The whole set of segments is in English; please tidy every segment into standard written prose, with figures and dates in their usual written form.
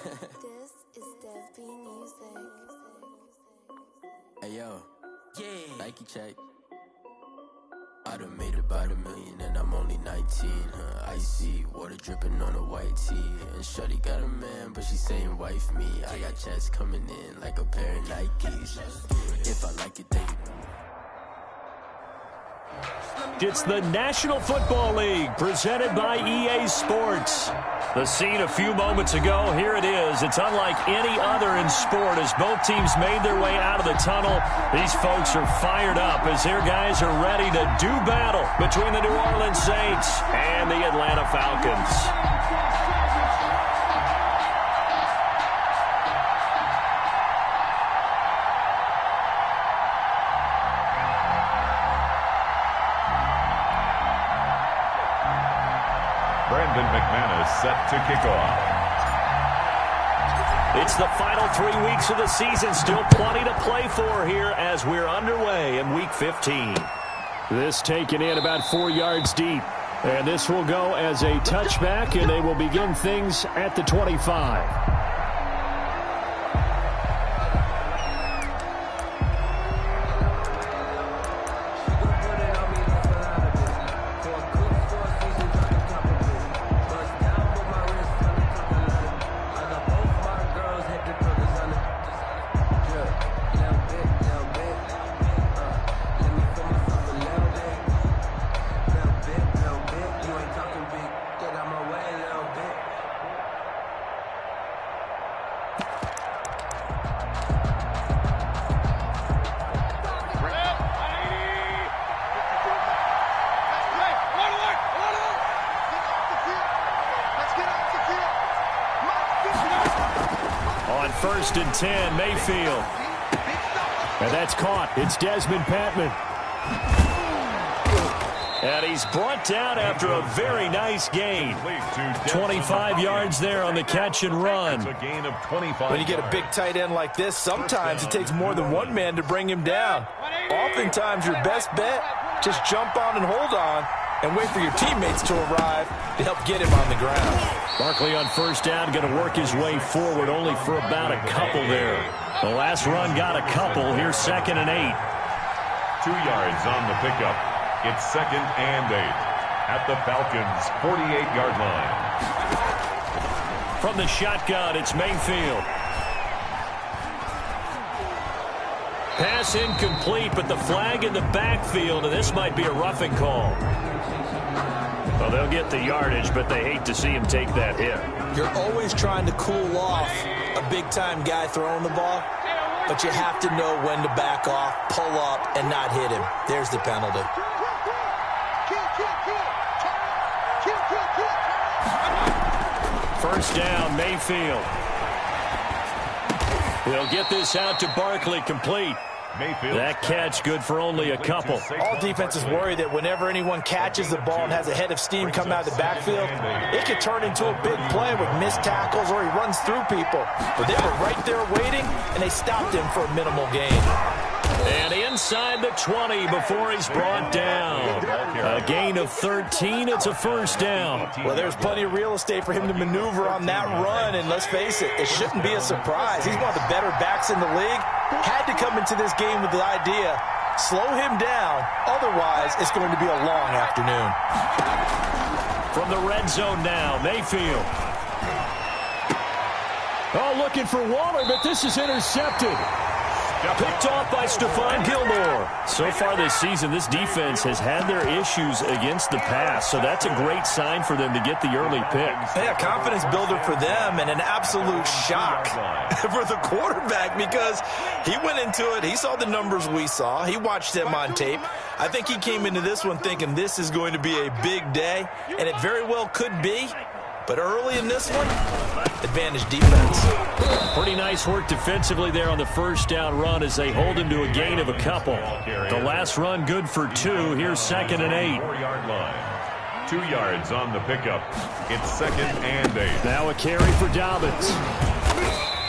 This is Dev B Music. Hey yo, Nike check. I done made about $1 million and I'm only 19. Icy water dripping on a white tee. And shorty got a man, but she saying wife me. I got checks coming in like a pair of Nikes. If I like it, then It's the National Football League presented by EA Sports. The scene a few moments ago, here it is. It's unlike any other in sport as both teams made their way out of the tunnel. These folks are fired up as their guys are ready to do battle between the New Orleans Saints and the Atlanta Falcons. Set to kick off. It's the final 3 weeks of the season. Still plenty to play for here as we're underway in Week 15. This taken in about 4 yards deep. And this will go as a touchback, and they will begin things at the 25. First and 10, Mayfield. And that's caught. It's Desmond Patman. And he's brought down after a very nice gain. 25 yards there on the catch and run. When you get a big tight end like this, sometimes it takes more than one man to bring him down. Oftentimes, your best bet, just jump on and hold on and wait for your teammates to arrive to help get him on the ground. Barkley on first down, going to work his way forward only for about a couple there. The last run got a couple. Here's 2nd and 8. 2 yards on the pickup. It's 2nd and 8 at the Falcons' 48-yard line. From the shotgun, it's Mayfield. Pass incomplete, but the flag in the backfield, and this might be a roughing call. Well, they'll get the yardage, but they hate to see him take that hit. You're always trying to cool off a big-time guy throwing the ball, but you have to know when to back off, pull up, and not hit him. There's the penalty. First down, Mayfield. He'll get this out to Barkley, complete. Mayfield. That catch good for only a couple. All defenses worry that whenever anyone catches the ball and has a head of steam coming out of the backfield, it could turn into a big play with missed tackles or he runs through people. But they were right there waiting, and they stopped him for a minimal gain. And inside the 20 before he's brought down. A gain of 13. It's a first down. Well, there's plenty of real estate for him to maneuver on that run. And let's face it, it shouldn't be a surprise. He's one of the better backs in the league. Had to come into this game with the idea, slow him down. Otherwise, it's going to be a long afternoon. From the red zone now, Mayfield. Oh, looking for Waller, but this is intercepted. Picked off by Stephon Gilmore. So far this season, this defense has had their issues against the pass, so that's a great sign for them to get the early pick. Yeah, confidence builder for them and an absolute shock for the quarterback because he went into it. He saw the numbers we saw. He watched them on tape. I think he came into this one thinking this is going to be a big day, and it very well could be. But early in this one, advantage defense. Pretty nice work defensively there on the first down run as they hold him to a gain of a couple. The last run good for 2. Here's 2nd and 8. 4-yard line. 2 yards on the pickup. It's 2nd and 8. Now a carry for Dobbins.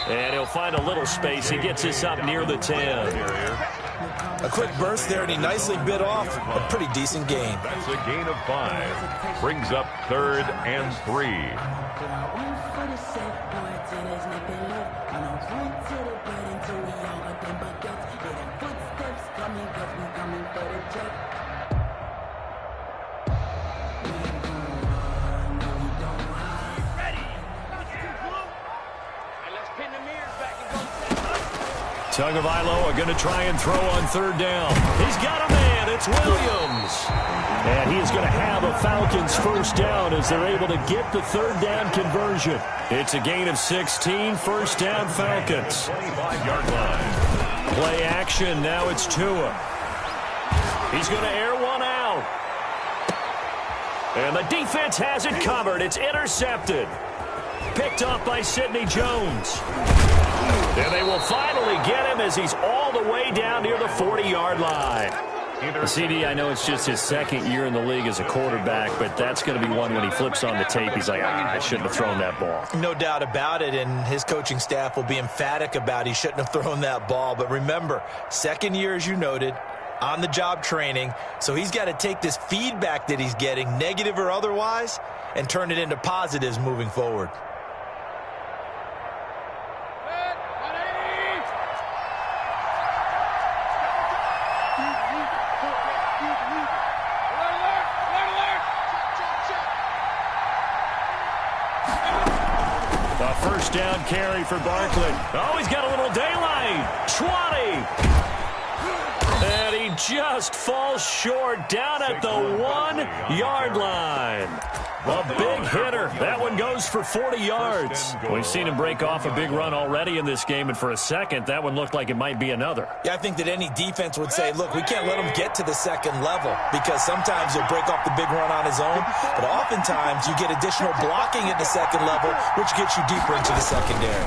And he'll find a little space. He gets this up near the 10. A quick burst there, and he nicely bit off a pretty decent gain. That's a gain of 5. Brings up 3rd and 3. Tagovailoa are going to try and throw on third down. He's got a man. It's Williams. And he is going to have a Falcons first down as they're able to get the third down conversion. It's a gain of 16, first down Falcons. 25-yard line. Play action, now it's Tua. He's going to air one out. And the defense has it covered. It's intercepted. Picked up by Sidney Jones. And they will finally get him as he's all the way down near the 40-yard line. CD, I know it's just his second year in the league as a quarterback, but that's going to be one when he flips on the tape. He's like, I shouldn't have thrown that ball. No doubt about it, and his coaching staff will be emphatic about he shouldn't have thrown that ball. But remember, second year, as you noted, on-the-job training, so he's got to take this feedback that he's getting, negative or otherwise, and turn it into positives moving forward. First down carry for Barkley. Oh, he's got a little daylight. 20. And he just falls short down at the 1-yard line. A big hitter. That one goes for 40 yards. We've seen him break off a big run already in this game, and for a second, that one looked like it might be another. Yeah, I think that any defense would say, look, we can't let him get to the second level because sometimes he'll break off the big run on his own, but oftentimes you get additional blocking at the second level, which gets you deeper into the secondary.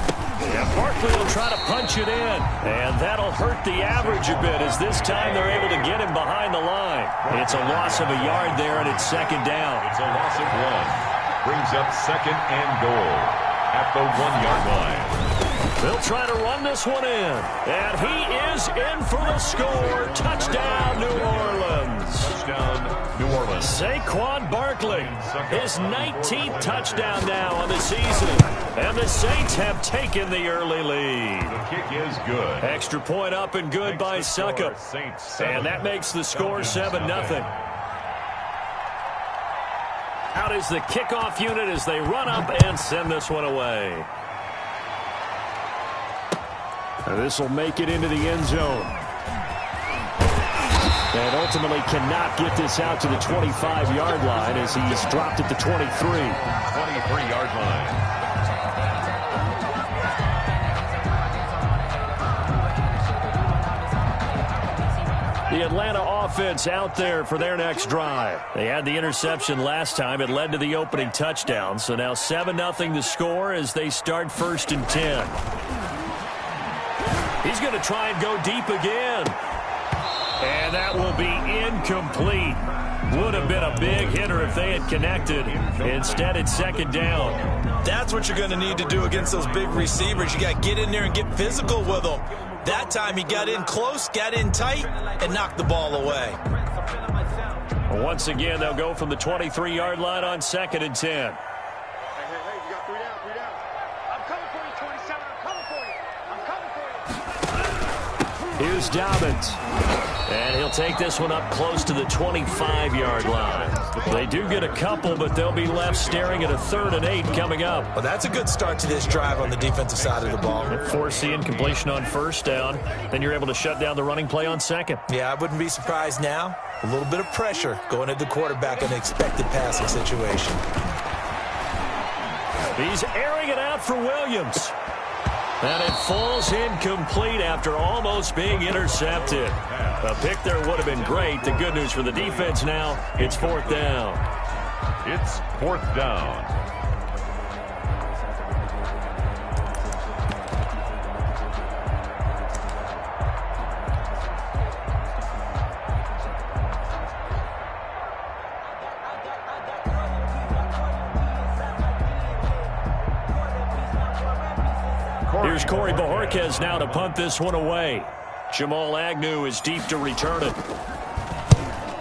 Yeah, Barkley will try to punch it in, and that'll hurt the average a bit as this time they're able to get him behind the line. It's a loss of a yard there, and it's second down. It's a loss of 1. Brings up second and goal at the 1-yard line. They'll try to run this one in, and he is in for the score. Touchdown, New Orleans. Touchdown, New Orleans. Saquon Barkley, his 19th touchdown now on the season, and the Saints have taken the early lead. The kick is good. Extra point up and good by Suckup, and that makes the score 7-0. Out is the kickoff unit as they run up and send this one away. This will make it into the end zone. And ultimately cannot get this out to the 25-yard line as he's dropped at the 23. 23-yard line. The Atlanta offense out there for their next drive. They had the interception last time. It led to the opening touchdown. So now 7-0 the score as they start 1st and 10. He's going to try and go deep again. And that will be incomplete. Would have been a big hitter if they had connected. Instead, it's second down. That's what you're going to need to do against those big receivers. You got to get in there and get physical with them. That time he got in close, got in tight, and knocked the ball away. Once again, they'll go from the 23-yard line on 2nd and 10. Hey, you got 3 down, 3 down. I'm coming for you, 27. I'm coming for you. I'm coming for you. Here's Dobbins. And he'll take this one up close to the 25-yard line. They do get a couple, but they'll be left staring at a 3rd and 8 coming up. Well, that's a good start to this drive on the defensive side of the ball. Forcing completion on 1st down. Then you're able to shut down the running play on 2nd. Yeah, I wouldn't be surprised now. A little bit of pressure going at the quarterback in an expected passing situation. He's airing it out for Williams. And it falls incomplete after almost being intercepted. A pick there would have been great. The good news for the defense now, it's 4th down. It's 4th down. Here's Corey Bojorquez now to punt this one away. Jamal Agnew is deep to return it.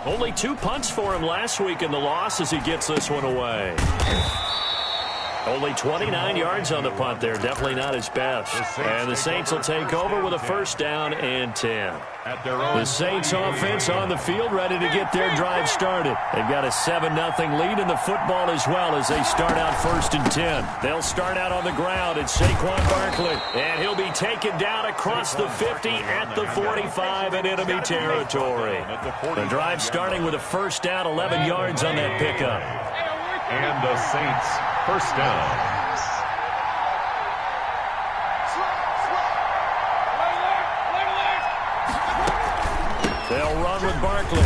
Only 2 punts for him last week in the loss as he gets this one away. Only 29 yards on the punt there. Definitely not his best. And the Saints will take over with a first down and 10. The Saints offense on the field, ready to get their drive started. They've got a 7-0 lead in the football as well as they start out first and 10. They'll start out on the ground. It's Saquon Barkley. And he'll be taken down across the 50 at the 45 in enemy territory. The drive starting with a first down, 11 yards on that pickup. And the Saints first down. They'll run with Barkley.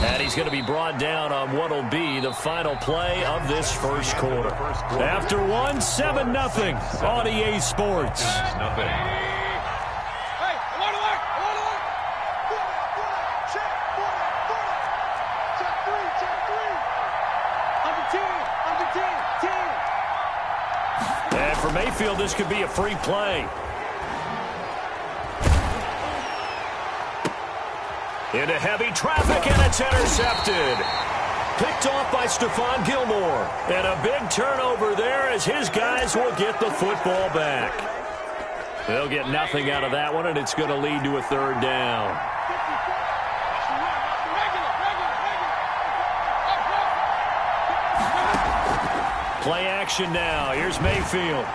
And he's going to be brought down on what will be the final play of this first quarter. After one, 7-0 on EA Sports. Nothing. And for Mayfield, this could be a free play. Into heavy traffic, and it's intercepted. Picked off by Stephon Gilmore. And a big turnover there as his guys will get the football back. They'll get nothing out of that one, and it's going to lead to a third down. Play action now. Here's Mayfield.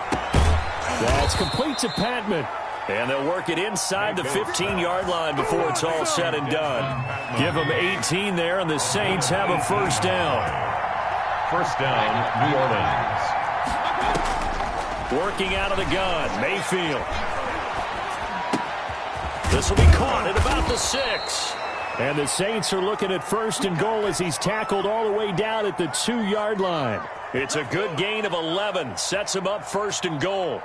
That's complete to Patman. And they'll work it inside the 15-yard line before it's all said and done. Give them 18 there, and the Saints have a first down. First down, New Orleans. Working out of the gun, Mayfield. This will be caught at about the 6. And the Saints are looking at first and goal as he's tackled all the way down at the 2-yard line. It's a good gain of 11. Sets him up first and goal.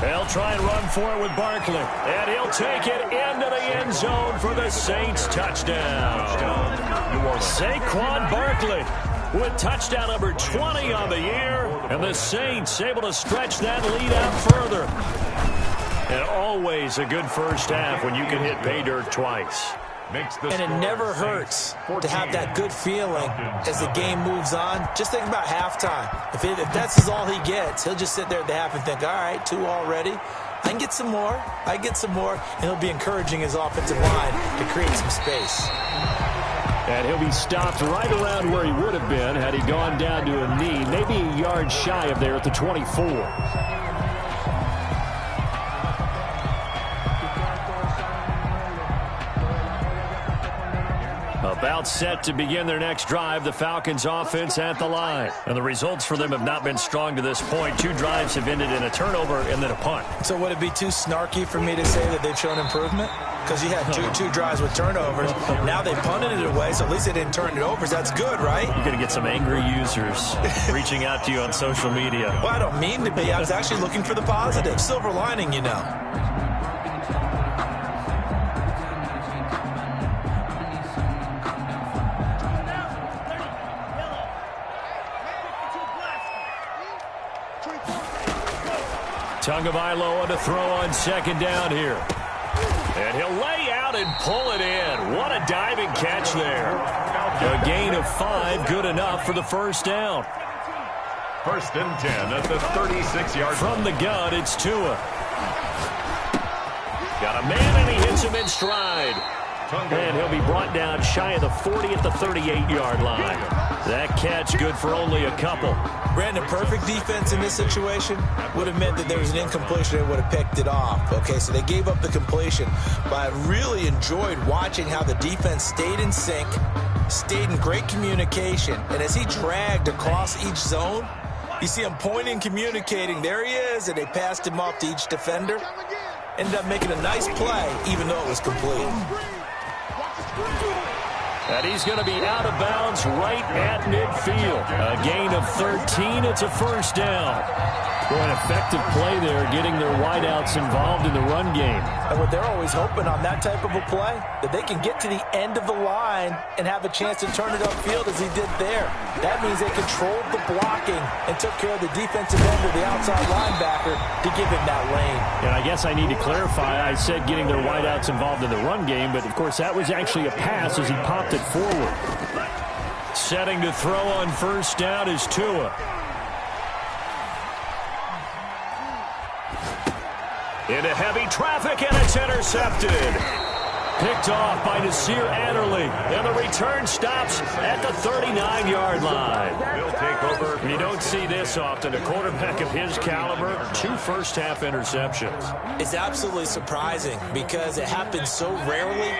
They'll try and run for it with Barkley. And he'll take it into the end zone for the Saints touchdown. Saquon Barkley with touchdown number 20 on the year. And the Saints able to stretch that lead out further. And always a good first half when you can hit pay dirt twice. And it never hurts to have that good feeling as the game moves on. Just think about halftime. If that's all he gets, he'll just sit there at the half and think, all right, 2 already. I can get some more. I get some more. And he'll be encouraging his offensive line to create some space. And he'll be stopped right around where he would have been had he gone down to a knee, maybe a yard shy of there at the 24. About set to begin their next drive, the Falcons offense at the line. And the results for them have not been strong to this point. 2 drives have ended in a turnover and then a punt. So would it be too snarky for me to say that they've shown improvement? Because you had two drives with turnovers. Now they punted it away, so at least they didn't turn it over. That's good, right? You're going to get some angry users reaching out to you on social media. Well, I don't mean to be. I was actually looking for the positive. Silver lining, you know. Tagovailoa to throw on second down here. And he'll lay out and pull it in. What a diving catch there. A gain of 5, good enough for the first down. First and 10 at the 36-yard line. From the gun, it's Tua. Got a man, and he hits him in stride. And he'll be brought down shy of the 40 at the 38-yard line. That catch good for only a couple. Brandon, perfect defense in this situation would have meant that there was an incompletion and would have picked it off. Okay, so they gave up the completion. But I really enjoyed watching how the defense stayed in sync, stayed in great communication. And as he dragged across each zone, you see him pointing, communicating. There he is, and they passed him off to each defender. Ended up making a nice play, even though it was complete. And he's going to be out of bounds right at midfield. A gain of 13. It's a first down. Well, an effective play there, getting their wideouts involved in the run game. And what they're always hoping on that type of a play, that they can get to the end of the line and have a chance to turn it upfield as he did there. That means they controlled the blocking and took care of the defensive end of the outside linebacker to give him that lane. And I guess I need to clarify, I said getting their wideouts involved in the run game, but of course that was actually a pass as he popped it forward. Setting to throw on first down is Tua. Into heavy traffic, and it's intercepted. Picked off by Nasir Adderley, and the return stops at the 39-yard line. He'll take over. You don't see this often. A quarterback of his caliber, 2 first-half interceptions. It's absolutely surprising because it happens so rarely.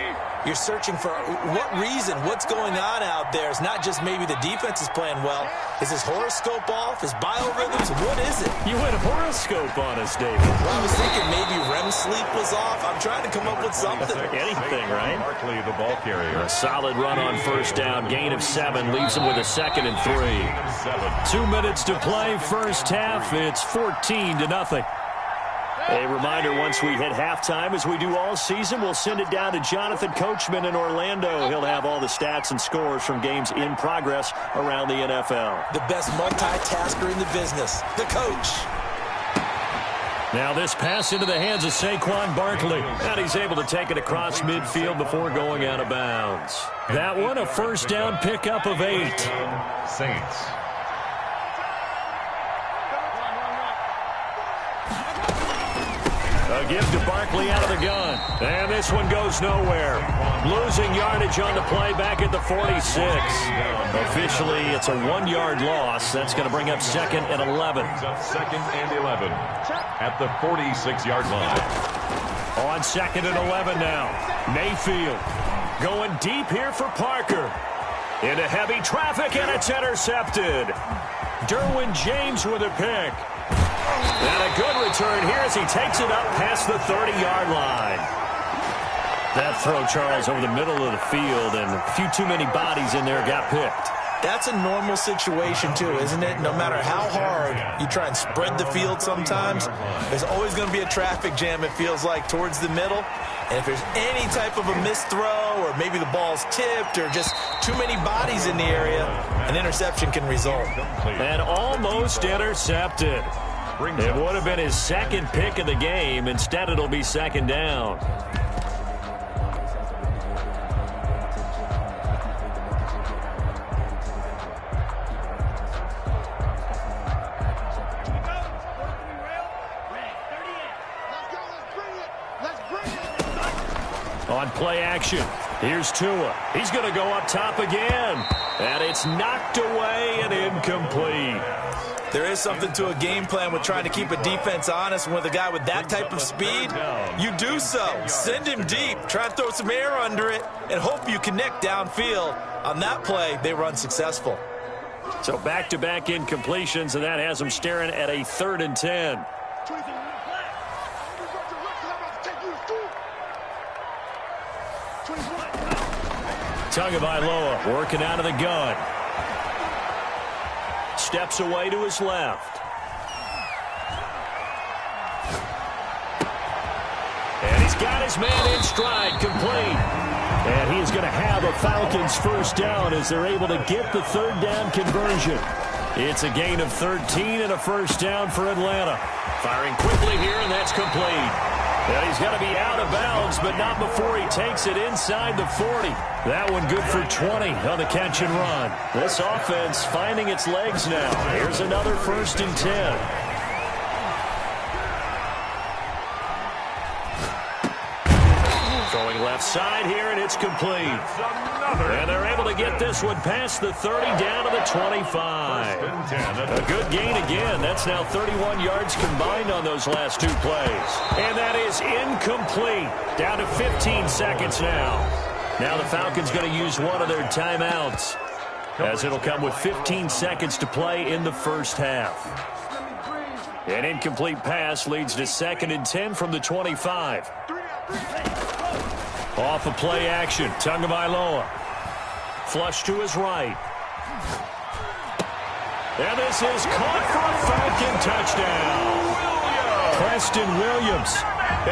You're searching for what reason, what's going on out there. It's not just maybe the defense is playing well. Is his horoscope off? His biorhythms? What is it? You went horoscope on us, David. Well, I was thinking maybe REM sleep was off. I'm trying to come up with something. Anything, right? Barkley, the ball carrier. A solid run on first down. Gain of 7 leaves him with a 2nd and 3. 2 minutes to play first half. It's 14-0. A reminder, once we hit halftime, as we do all season, we'll send it down to Jonathan Coachman in Orlando. He'll have all the stats and scores from games in progress around the NFL. The best multitasker in the business, the coach. Now this pass into the hands of Saquon Barkley. And he's able to take it across midfield before going out of bounds. That one, a first down pickup of 8. Saints. A give to Barkley out of the gun. And this one goes nowhere. Losing yardage on the play back at the 46. Officially, it's a 1-yard loss. That's going to bring up 2nd and 11. Up 2nd and 11 at the 46-yard line. On 2nd and 11 now. Mayfield going deep here for Parker. Into heavy traffic, and it's intercepted. Derwin James with a pick. And a good return here as he takes it up past the 30-yard line. That throw, Charles, over the middle of the field, and a few too many bodies in there got picked. That's a normal situation, too, isn't it? No matter how hard you try and spread the field sometimes, there's always going to be a traffic jam, it feels like, towards the middle. And if there's any type of a missed throw, or maybe the ball's tipped, or just too many bodies in the area, an interception can result. And almost intercepted. It would have been his 2nd pick of the game. Instead, it'll be 2nd down. On play action, here's Tua. He's going to go up top again. And it's knocked away and incomplete. There is something to a game plan with trying to keep a defense honest. With a guy with that type of speed, you do so. Send him deep. Try to throw some air under it and hope you connect downfield. On that play, they were unsuccessful. So back-to-back incompletions, and that has them staring at a 3rd and 10. Tagovailoa working out of the gun. Steps away to his left. And he's got his man in stride, complete. And he is going to have a Falcons first down as they're able to get the 3rd down conversion. It's a gain of 13 and a first down for Atlanta. Firing quickly here, and that's complete. And he's going to be out of bounds, but not before he takes it inside the 40. That one good for 20 on the catch and run. This offense finding its legs now. Here's another 1st and 10. Throwing left side here, and it's complete. And they're able to get this one past the 30 down to the 25. A good gain again. That's now 31 yards combined on those last 2 plays. And that is incomplete. Down to 15 seconds now. Now the Falcons going to use one of their timeouts, as it'll come with 15 seconds to play in the first half. An incomplete pass leads to 2nd and 10 from the 25. Off of play action, Tagovailoa. Flush to his right. And this is caught for a Falcon touchdown. Preston Williams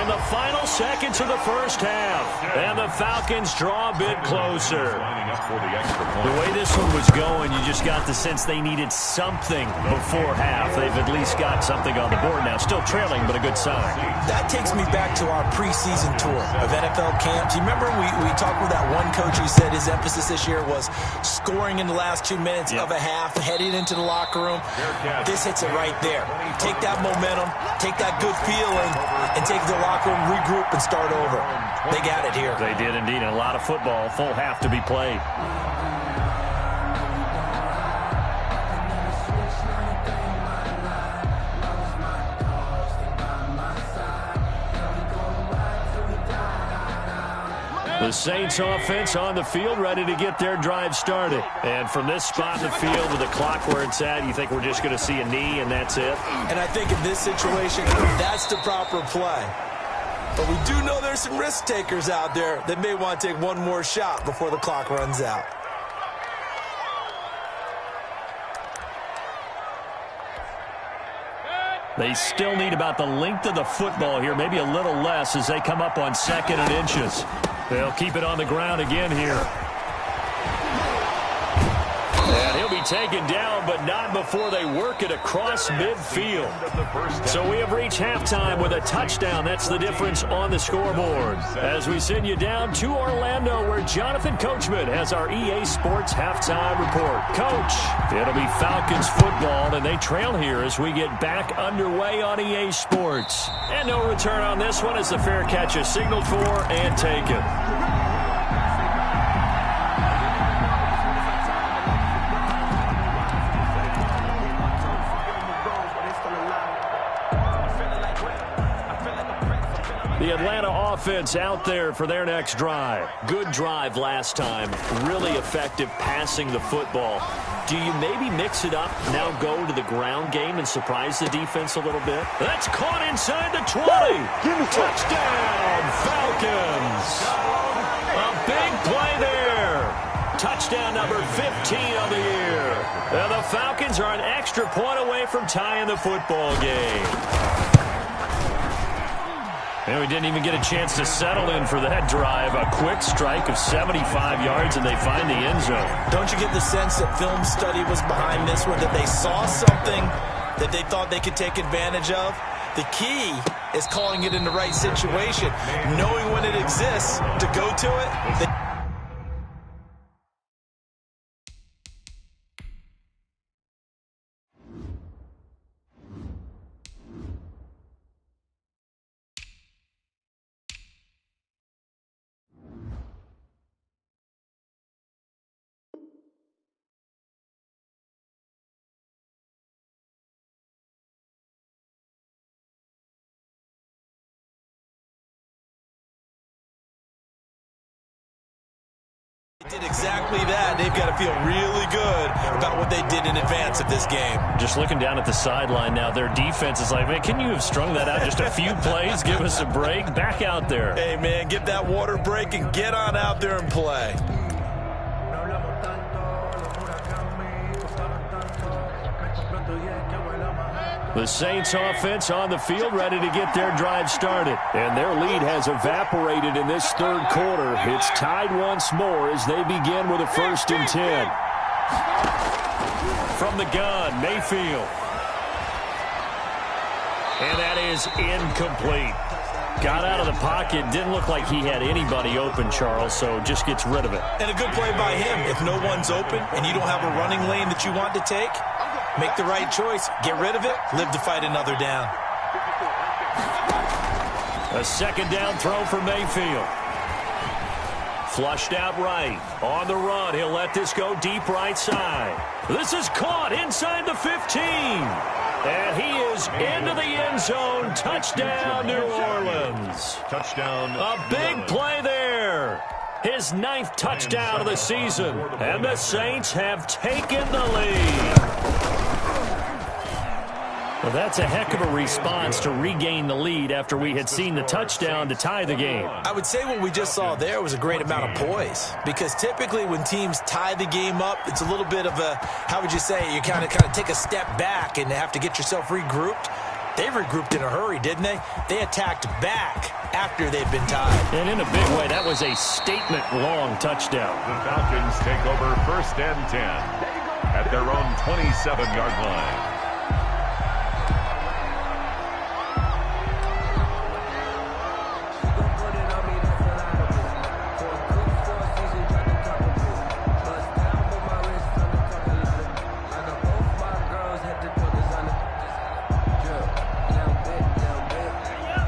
in the final seconds of the first half. And the Falcons draw a bit closer. The way this one was going, you just got the sense they needed something before half. They've at least got something on the board now. Still trailing, but a good sign. That takes me back to our preseason tour of NFL camps. You remember we talked with that one coach who said his emphasis this year was scoring in the last 2 minutes of a half, heading into the locker room. This hits it right there. Take that momentum, take that good feeling, and take the locker room, regroup, and start over. They got it here. They did indeed. And a lot of football, full half to be played. The Saints offense on the field, ready to get their drive started. And from this spot in the field with the clock where it's at, you think we're just going to see a knee and that's it? And I think in this situation, that's the proper play. But we do know there's some risk takers out there that may want to take one more shot before the clock runs out. They still need about the length of the football here, maybe a little less as they come up on 2nd and inches. They'll keep it on the ground again here. And he'll be taken down, but not before they work it across midfield. So we have reached halftime with a touchdown. That's the difference on the scoreboard. As we send you down to Orlando, where Jonathan Coachman has our EA Sports halftime report. Coach, it'll be Falcons football, and they trail here as we get back underway on EA Sports. And no return on this one as the fair catch is signaled for and taken. The Atlanta offense out there for their next drive. Good drive last time. Really effective passing the football. Do you maybe mix it up, now go to the ground game and surprise the defense a little bit? That's caught inside the 20. Touchdown, Falcons. A big play there. Touchdown number 15 of the year. And the Falcons are an extra point away from tying the football game. And we didn't even get a chance to settle in for that drive. A quick strike of 75 yards, and they find the end zone. Don't you get the sense that film study was behind this one, that they saw something that they thought they could take advantage of? The key is calling it in the right situation, knowing when it exists to go to it. They did exactly that. They've got to feel really good about what they did in advance of this game. Just looking down at the sideline now, their defense is like, man, can you have strung that out just a few plays? Give us a break. Back out there. Hey, man, get that water break and get on out there and play. The Saints offense on the field ready to get their drive started. And their lead has evaporated in this third quarter. It's tied once more as they begin with a 1st and 10. From the gun, Mayfield. And that is incomplete. Got out of the pocket. Didn't look like he had anybody open, Charles, so just gets rid of it. And a good play by him. If no one's open and you don't have a running lane that you want to take, make the right choice. Get rid of it. Live to fight another down. A 2nd down throw for Mayfield. Flushed out right. On the run. He'll let this go deep right side. This is caught inside the 15. And he is into the end zone. Touchdown, New Orleans. Touchdown. A big play there. His 9th touchdown of the season. And the Saints have taken the lead. Well, that's a heck of a response to regain the lead after we had seen the touchdown to tie the game. I would say what we just saw there was a great amount of poise, because typically when teams tie the game up, it's a little bit of a, how would you say, you kind of take a step back and have to get yourself regrouped. They regrouped in a hurry, didn't they? They attacked back after they've been tied. And in a big way, that was a statement-long touchdown. The Falcons take over 1st and 10 at their own 27-yard line.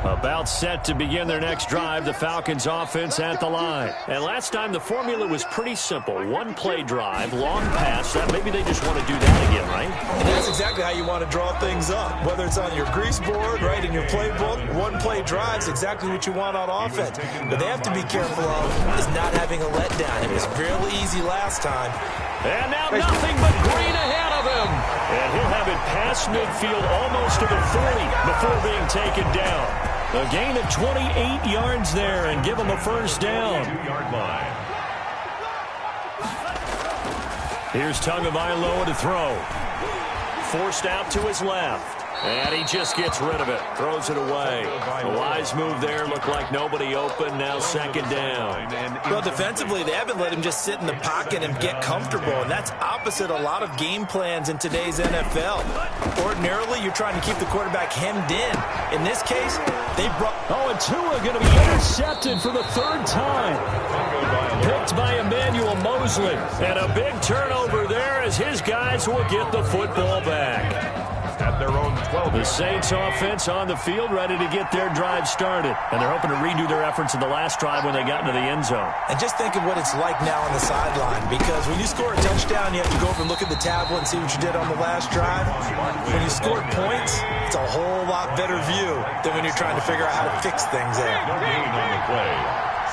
About set to begin their next drive, the Falcons offense at the line. And last time the formula was pretty simple. One play drive, long pass. Maybe they just want to do that again, right? And that's exactly how you want to draw things up. Whether it's on your grease board, right, in your playbook, one play drive is exactly what you want on offense. But they have to be careful of is not having a letdown. It was fairly easy last time. And now nothing but green ahead of him. And he'll have it past midfield almost to the 40 before being taken down. A gain of 28 yards there and give him a first down. Here's Tagovailoa to throw. Forced out to his left. And he just gets rid of it. Throws it away. A wise move there. Looked like nobody open. Now 2nd down. Well, defensively, they haven't let him just sit in the pocket and get comfortable. And that's opposite a lot of game plans in today's NFL. Ordinarily, you're trying to keep the quarterback hemmed in. In this case, they brought... Oh, and Tua going to be intercepted for the 3rd time. Picked by Emmanuel Mosley. And a big turnover there as his guys will get the football back. At their own 12. The Saints offense on the field, ready to get their drive started. And they're hoping to redo their efforts in the last drive when they got into the end zone. And just think of what it's like now on the sideline, because when you score a touchdown, you have to go over and look at the tablet and see what you did on the last drive. When you scored points, it's a whole lot better view than when you're trying to figure out how to fix things there. No gain on the play.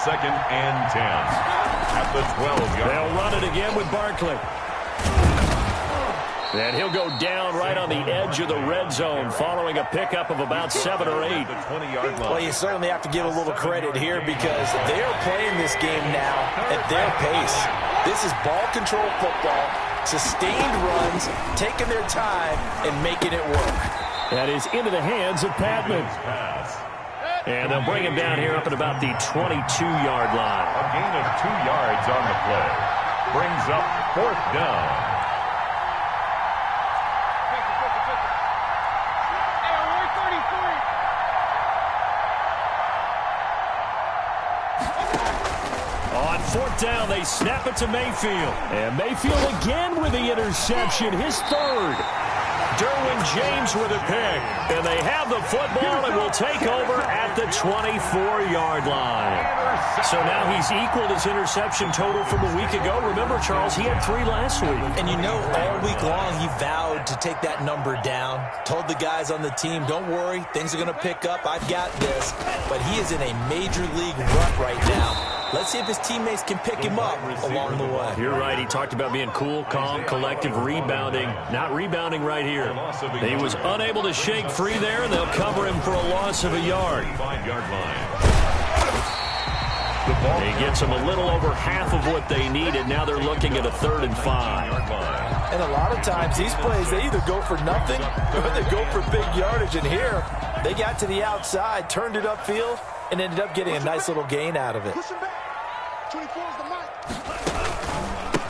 2nd and 10 at the 12-yard. They'll run it again with Barkley. And he'll go down right on the edge of the red zone following a pickup of about 7 or 8. Well, you certainly have to give a little credit here because they are playing this game now at their pace. This is ball control football, sustained runs, taking their time, and making it work. That is into the hands of Patman. And they'll bring him down here up at about the 22-yard line. A gain of 2 yards on the play. Brings up 4th down. On 4th down, they snap it to Mayfield. And Mayfield again with the interception, his 3rd. Derwin James with a pick. And they have the football and will take over at the 24-yard line. So now he's equaled his interception total from a week ago. Remember, Charles, he had 3 last week. And you know, all week long he vowed to take that number down. Told the guys on the team, don't worry, things are going to pick up. I've got this. But he is in a major league rut right now. Let's see if his teammates can pick him up along the way. You're right. He talked about being cool, calm, collective, rebounding. Not rebounding right here. He was unable to shake free there, and they'll cover him for a loss of a yard. 5-yard line. He gets them a little over half of what they needed. Now they're looking at a 3rd and 5. And a lot of times these plays, they either go for nothing or they go for big yardage. And here, they got to the outside, turned it upfield, and ended up getting a nice little gain out of it.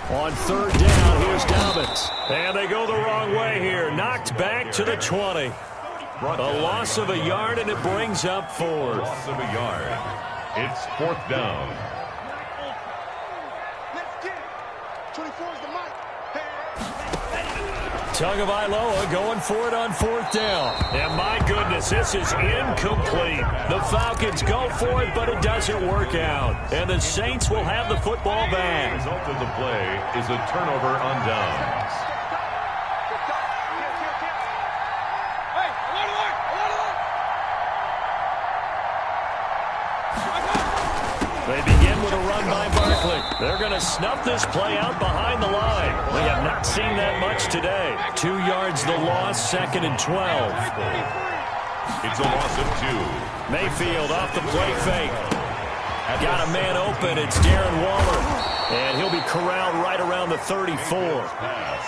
On 3rd down, here's Dobbins. And they go the wrong way here. Knocked back to the 20. A loss of a yard, and it brings up 4th. Loss of a yard. It's 4th down. Tagovailoa going for it on 4th down. And my goodness, this is incomplete. The Falcons go for it, but it doesn't work out. And the Saints will have the football back. The result of the play is a turnover on downs. They begin with a run by Barkley. They're going to snuff this play out behind the line. We have not seen that much today. 2 yards the loss, 2nd and 12. It's a loss of 2. Mayfield off the play fake. Got a man open. It's Darren Waller. And he'll be corralled right around the 34.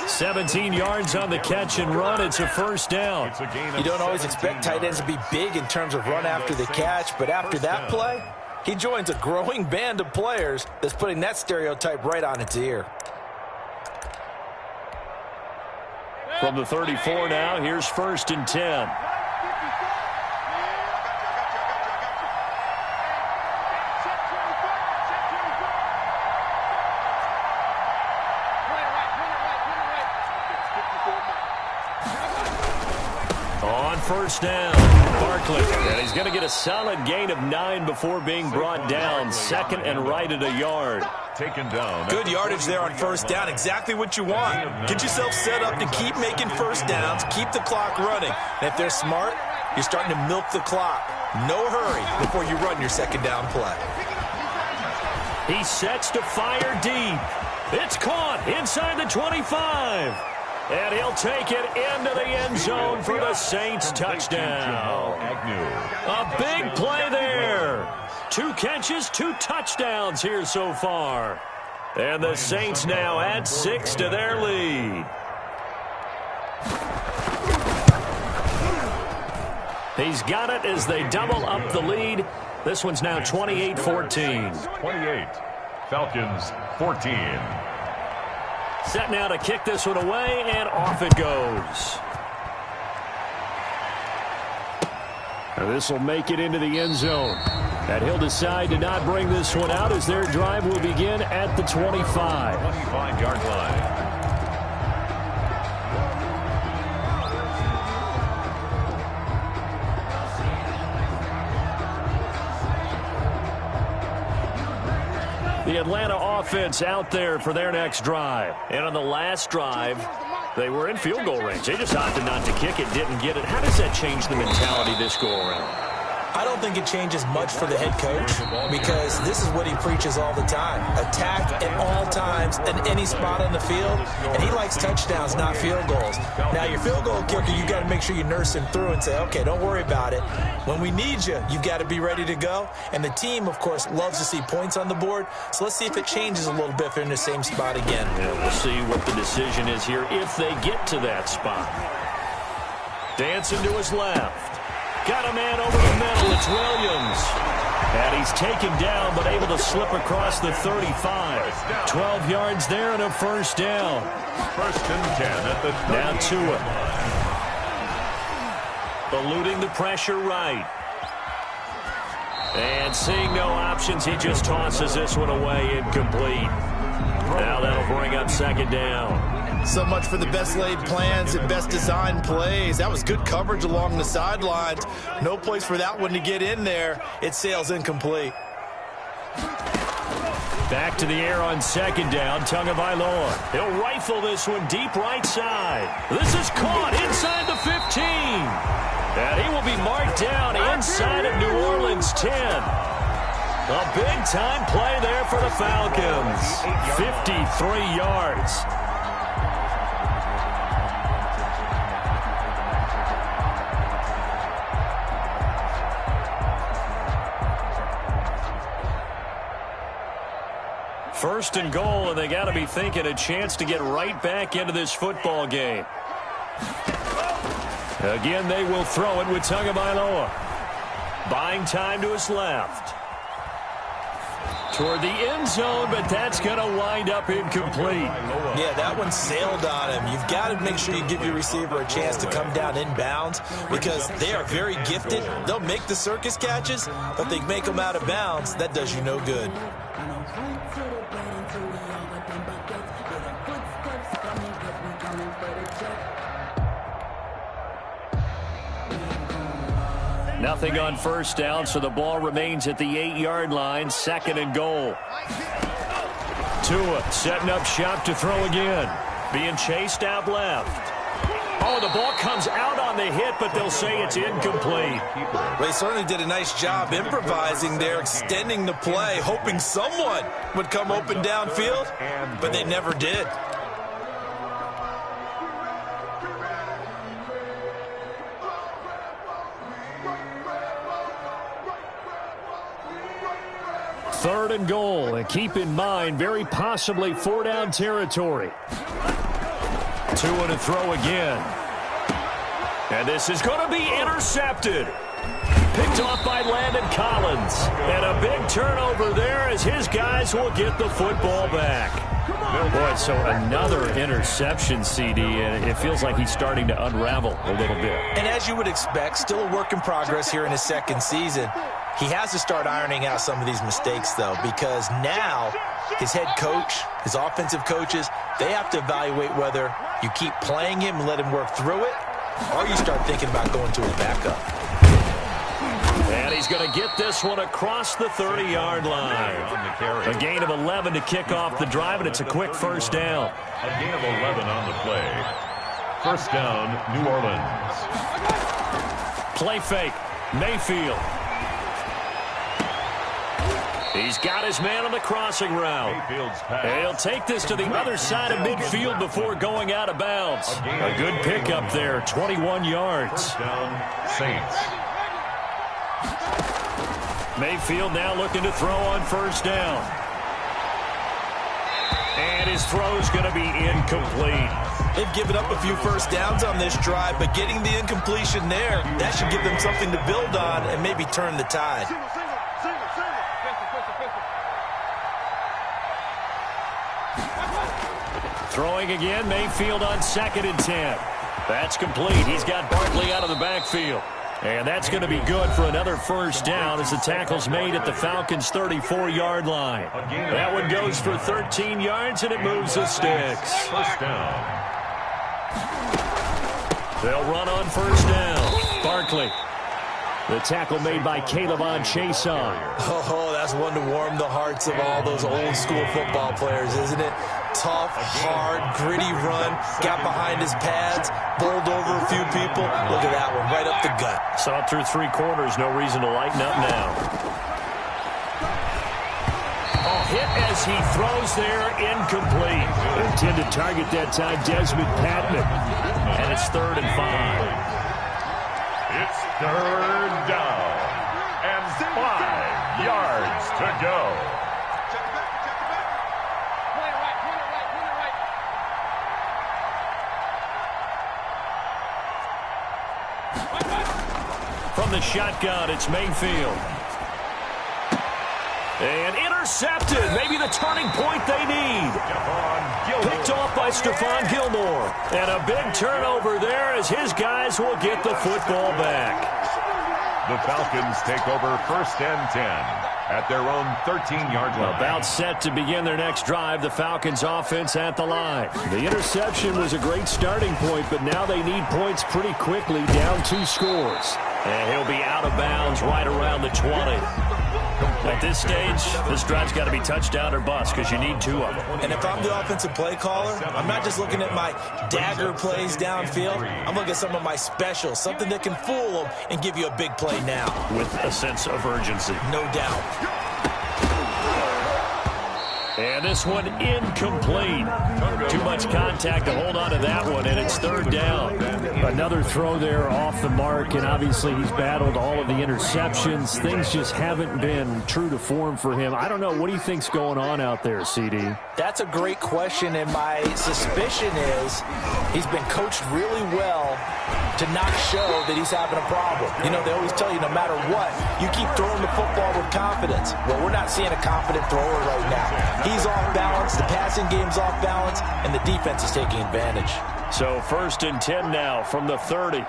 17 yards on the catch and run. It's a first down. You don't always expect tight ends to be big in terms of run after the catch, but after that play, he joins a growing band of players that's putting that stereotype right on its ear. From the 34 now, here's 1st and 10. On 1st down, Barkley, and he's going to get a solid gain of 9 before being brought down. 2nd and right at a yard. Taken down. Good yardage there on 1st down. Exactly what you want. Get yourself set up to keep making 1st downs, keep the clock running. And if they're smart, you're starting to milk the clock. No hurry before you run your 2nd down play. He sets to fire deep. It's caught inside the 25. And he'll take it into the end zone for the Saints touchdown. A big play there. 2 catches, 2 touchdowns here so far. And the Saints now add 6 to their lead. He's got it as they double up the lead. This one's now 28-14. 28. Falcons 14. Set now to kick this one away, and off it goes. Now this will make it into the end zone. And he'll decide to not bring this one out as their drive will begin at the 25. 25-yard line. The Atlanta offense out there for their next drive. And on the last drive, they were in field goal range. They just opted not to kick it, didn't get it. How does that change the mentality this go-around? I don't think it changes much for the head coach because this is what he preaches all the time. Attack at all times in any spot on the field, and he likes touchdowns, not field goals. Now, your field goal kicker, you got to make sure you nurse him through and say, okay, don't worry about it. When we need you, you've got to be ready to go. And the team, of course, loves to see points on the board. So let's see if it changes a little bit if they're in the same spot again. Yeah, we'll see what the decision is here if they get to that spot. Dancing to his left. Got a man over the middle. It's Williams. And he's taken down but able to slip across the 35. 12 yards there and a first down. 1st and 10 at the 30. Now Tua. Eluding the pressure right. And seeing no options, he just tosses this one away incomplete. Now that'll bring up 2nd down. So much for the best laid plans and best designed plays. That was good coverage along the sidelines. No place for that one to get in there. It sails incomplete. Back to the air on 2nd down. Tagovailoa. He'll rifle this one deep right side. This is caught inside the 15. And he will be marked down inside of New Orleans 10. A big-time play there for the Falcons. 53 yards. First and goal, and they got to be thinking a chance to get right back into this football game. Again, they will throw it with Tagovailoa. Buying time to his left. Toward the end zone, but that's going to wind up incomplete. Yeah, that one sailed on him. You've got to make sure you give your receiver a chance to come down inbounds because they are very gifted. They'll make the circus catches, but they make them out of bounds. That does you no good. Nothing on first down, so the ball remains at the 8-yard line. 2nd and goal. Tua setting up shop to throw again. Being chased out left. Oh, the ball comes out on on the hit, but they'll say it's incomplete. They certainly did a nice job improvising there, extending the play, hoping someone would come open downfield, but they never did. Third and goal, and keep in mind, very possibly four-down territory. 2 and a throw again. And this is going to be intercepted. Picked off by Landon Collins. And a big turnover there as his guys will get the football back. Boy, so another interception, CD, and it feels like he's starting to unravel a little bit. And as you would expect, still a work in progress here in his second season. He has to start ironing out some of these mistakes, though, because now his head coach, his offensive coaches, they have to evaluate whether you keep playing him and let him work through it, or you start thinking about going to his backup. And he's going to get this one across the 30-yard line. A gain of 11 to kick off the drive, and it's a quick first down. A gain of 11 on the play. First down, New Orleans. Play fake, Mayfield. He's got his man on the crossing route. He'll take this to the other side of midfield before going out of bounds. A good pickup there, 21 yards. First down, Saints. Mayfield now looking to throw on first down. And his throw's going to be incomplete. They've given up a few first downs on this drive, but getting the incompletion there, that should give them something to build on and maybe turn the tide. Throwing again, Mayfield on 2nd and 10. That's complete. He's got Barkley out of the backfield. And that's going to be good for another first down as the tackle's made at the Falcons' 34-yard line. That one goes for 13 yards, and it moves the sticks. First down. They'll run on first down. Barkley. The tackle made by Caleb on Chason. Oh, that's one to warm the hearts of all those old-school football players, isn't it? Tough, hard, gritty run, got behind his pads, bowled over a few people. Look at that one, right up the gut. Saw it through 3 quarters, no reason to lighten up now. Hit as he throws there, incomplete. Intended target that time, Desmond Patman. And it's 3rd and 5. It's 3rd down and 5 yards to go. From the shotgun, it's Mayfield. And intercepted. Maybe the turning point they need. Picked off by Stephon Gilmore. And a big turnover there as his guys will get the football back. The Falcons take over 1st and 10 at their own 13-yard line. About set to begin their next drive, the Falcons offense at the line. The interception was a great starting point, but now they need points pretty quickly, down 2 scores. And he'll be out of bounds right around the 20. At this stage, this drive's got to be touchdown or bust because you need 2 of them. And if I'm the offensive play caller, I'm not just looking at my dagger plays downfield. I'm looking at some of my specials, something that can fool them and give you a big play now. With a sense of urgency. No doubt. And this one incomplete. Too much contact to hold on to that one, and it's 3rd down. Another throw there off the mark, and obviously he's battled all of the interceptions. Things just haven't been true to form for him. I don't know. What do you think's going on out there, CD? That's a great question, and my suspicion is he's been coached really well to not show that he's having a problem. You know, they always tell you no matter what, you keep throwing the football with confidence. Well, we're not seeing a confident thrower right now. He's off balance, the passing game's off balance, and the defense is taking advantage. So 1st and 10 now from the 30.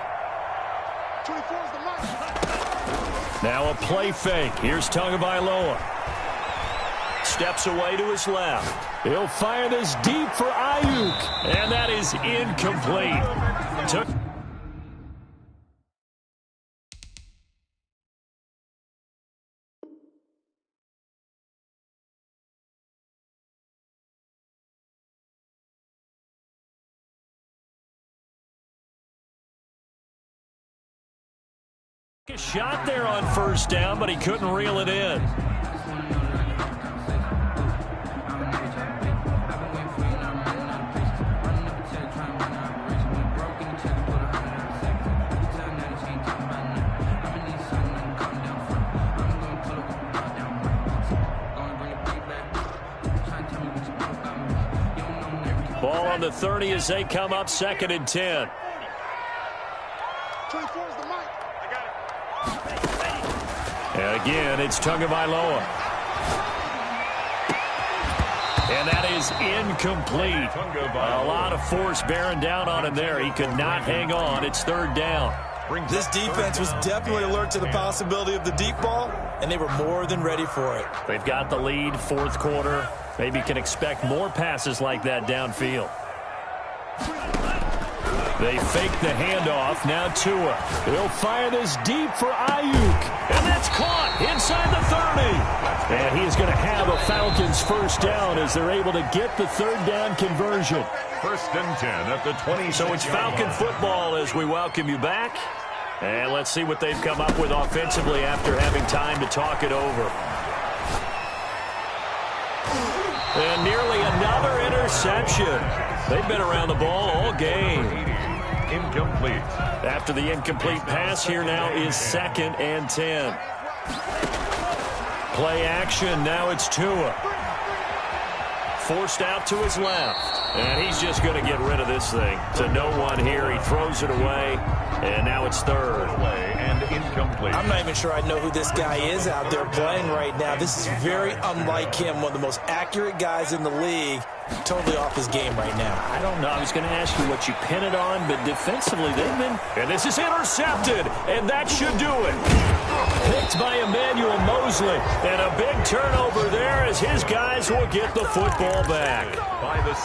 Now a play fake. Here's Tagovailoa. Steps away to his left. He'll fire this deep for Ayuk. And that is incomplete. Took A shot there on first down, but he couldn't reel it in. Ball on the 30 as they come up 2nd and 10. 24 is the mic. I got it. And again, it's Tagovailoa. And that is incomplete. A lot of force bearing down on him there. He could not hang on. It's 3rd down. This defense was definitely alert to the possibility of the deep ball, and they were more than ready for it. They've got the lead, 4th quarter. Maybe can expect more passes like that downfield. They fake the handoff. Now Tua. He'll fire this deep for Ayuk. And that's caught inside the 30. And he is going to have a Falcons first down as they're able to get the 3rd down conversion. 1st and 10 at the 20. So it's Falcon football as we welcome you back. And let's see what they've come up with offensively after having time to talk it over. And nearly another interception. They've been around the ball all game. Incomplete. After the incomplete pass, here now is 2nd and 10. Play action. Now it's Tua. Forced out to his left. And he's just going to get rid of this thing. To no one here. He throws it away. And now it's 3rd. Away and incomplete. I'm not even sure I know who this guy is out there playing right now. This is very unlike him. One of the most accurate guys in the league. Totally off his game right now. I don't know. I was going to ask you what you pin it on, but defensively they've been... And this is intercepted, and that should do it. Picked by Emmanuel Mosley, and a big turnover there as his guys will get the football back.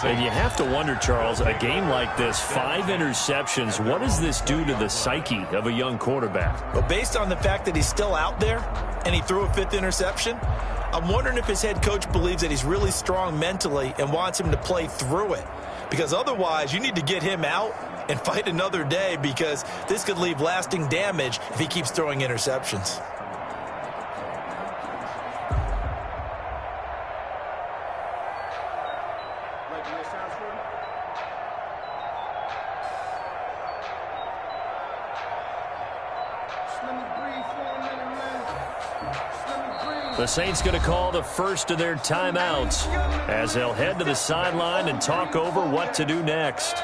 And you have to wonder, Charles, a game like this, 5 interceptions, what does this do to the psyche of a young quarterback? But based on the fact that he's still out there and he threw a 5th interception, I'm wondering if his head coach believes that he's really strong mentally and wants him to play through it. Because otherwise, you need to get him out and fight another day, because this could leave lasting damage if he keeps throwing interceptions. The Saints going to call the first of their timeouts as they'll head to the sideline and talk over what to do next.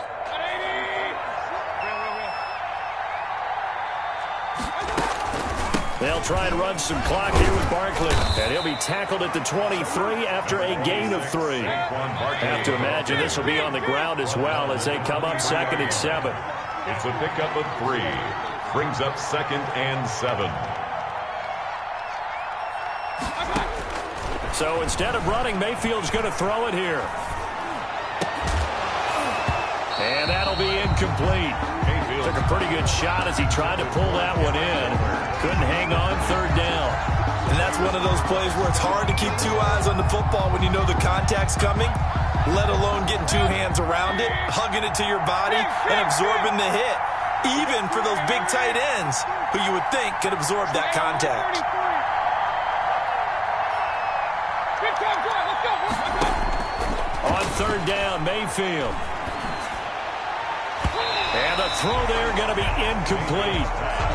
They'll try and run some clock here with Barkley, and he'll be tackled at the 23 after a gain of 3. Have to imagine this will be on the ground as well as they come up 2nd and 7. It's a pickup of 3. Brings up 2nd and 7. So instead of running, Mayfield's going to throw it here. And that'll be incomplete. Mayfield took a pretty good shot as he tried to pull that one in. Couldn't hang on, 3rd down. And that's one of those plays where it's hard to keep 2 eyes on the football when you know the contact's coming, let alone getting 2 hands around it, hugging it to your body, and absorbing the hit, even for those big tight ends who you would think could absorb that contact. On 3rd down, Mayfield. And the throw there going to be incomplete.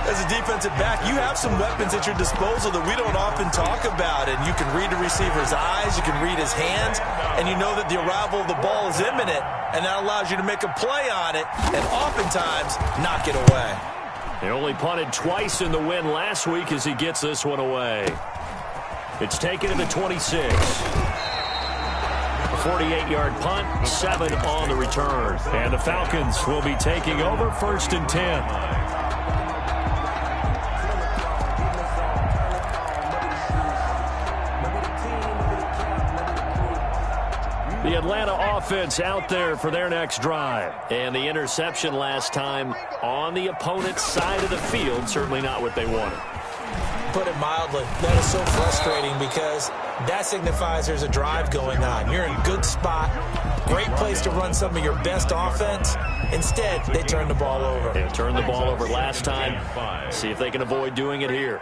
As a defensive back, you have some weapons at your disposal that we don't often talk about. And you can read the receiver's eyes, you can read his hands, and you know that the arrival of the ball is imminent, and that allows you to make a play on it and oftentimes knock it away. They only punted twice in the win last week as he gets this one away. It's taken to the 26. 48-yard punt, 7 on the return. And the Falcons will be taking over 1st and 10. The Atlanta offense out there for their next drive. And the interception last time on the opponent's side of the field, certainly not what they wanted. put it mildly. That is so frustrating because that signifies there's a drive going on. You're in a good spot, great place to run some of your best offense. Instead, they turn the ball over. They turned the ball over last time. See if they can avoid doing it here.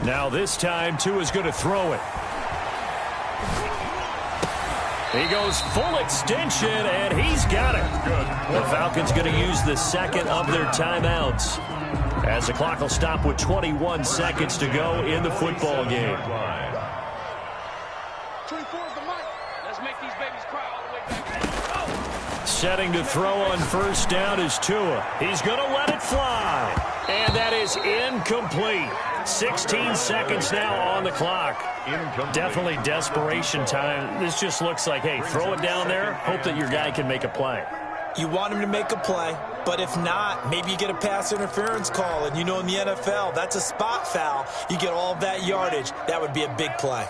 Now this time, Tua's going to throw it. He goes full extension, and he's got it. The Falcons going to use the second of their timeouts, as the clock will stop with 21 seconds to go in the football game. 24 is the mic. Let's make these babies cry all the way back. Setting to throw on first down is Tua. He's going to let it fly, and that is incomplete. 16 seconds now on the clock. Definitely desperation time. This just looks like, hey, throw it down there, hope that your guy can make a play. You want him to make a play, but if not, maybe you get a pass interference call, and you know in the NFL, that's a spot foul. You get all of that yardage. That would be a big play.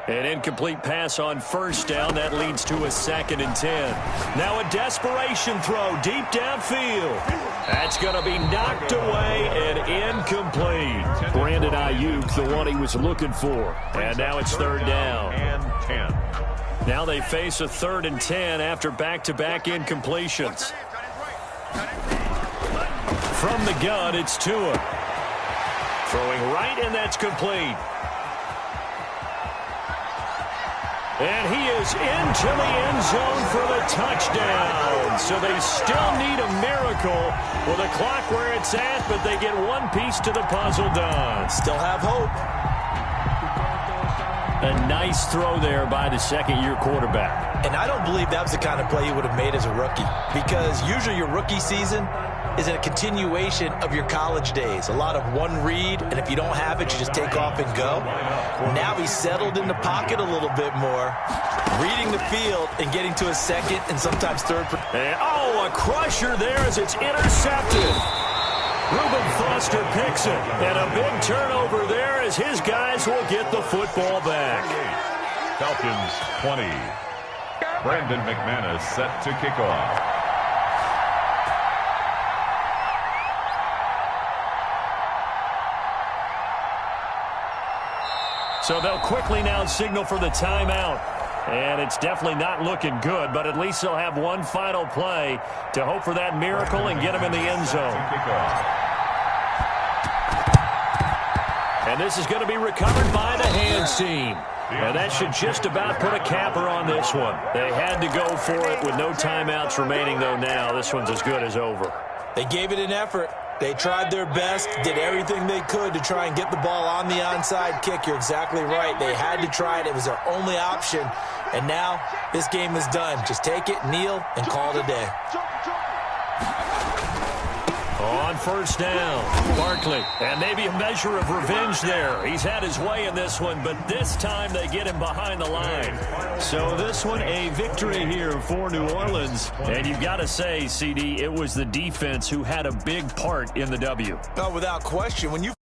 An incomplete pass on first down. That leads to a 2nd and 10. Now a desperation throw deep downfield. That's going to be knocked away and incomplete. Brandon Ayuk, the one he was looking for. And now it's 3rd down. And 10. Now they face a 3rd and 10 after back-to-back incompletions. From the gun, it's Tua. Throwing right, and that's complete. And he is into the end zone for the touchdown. So they still need a miracle with a clock where it's at, but they get one piece to the puzzle done. Still have hope. A nice throw there by the second-year quarterback. And I don't believe that was the kind of play he would have made as a rookie, because usually your rookie season is a continuation of your college days. A lot of one read, and if you don't have it, you just take off and go. Now he's settled in the pocket a little bit more, reading the field and getting to a second and sometimes third. And, a crusher there as it's intercepted. Reuben Foster picks it, and a big turnover there as his guys will get the football back. Falcons 20. Brandon McManus set to kick off. So they'll quickly now signal for the timeout. And it's definitely not looking good, but at least they'll have one final play to hope for that miracle and get him in the end zone. And this is going to be recovered by the hands team. And that should just about put a capper on this one. They had to go for it with no timeouts remaining, though now. This one's as good as over. They gave it an effort. They tried their best, did everything they could to try and get the ball on the onside kick. You're exactly right. They had to try it. It was their only option. And now this game is done. Just take it, kneel, and call it a day. On first down, Barkley. And maybe a measure of revenge there. He's had his way in this one, but this time they get him behind the line. So this one, a victory here for New Orleans. And you've got to say, CD, it was the defense who had a big part in the W. No, without question. When you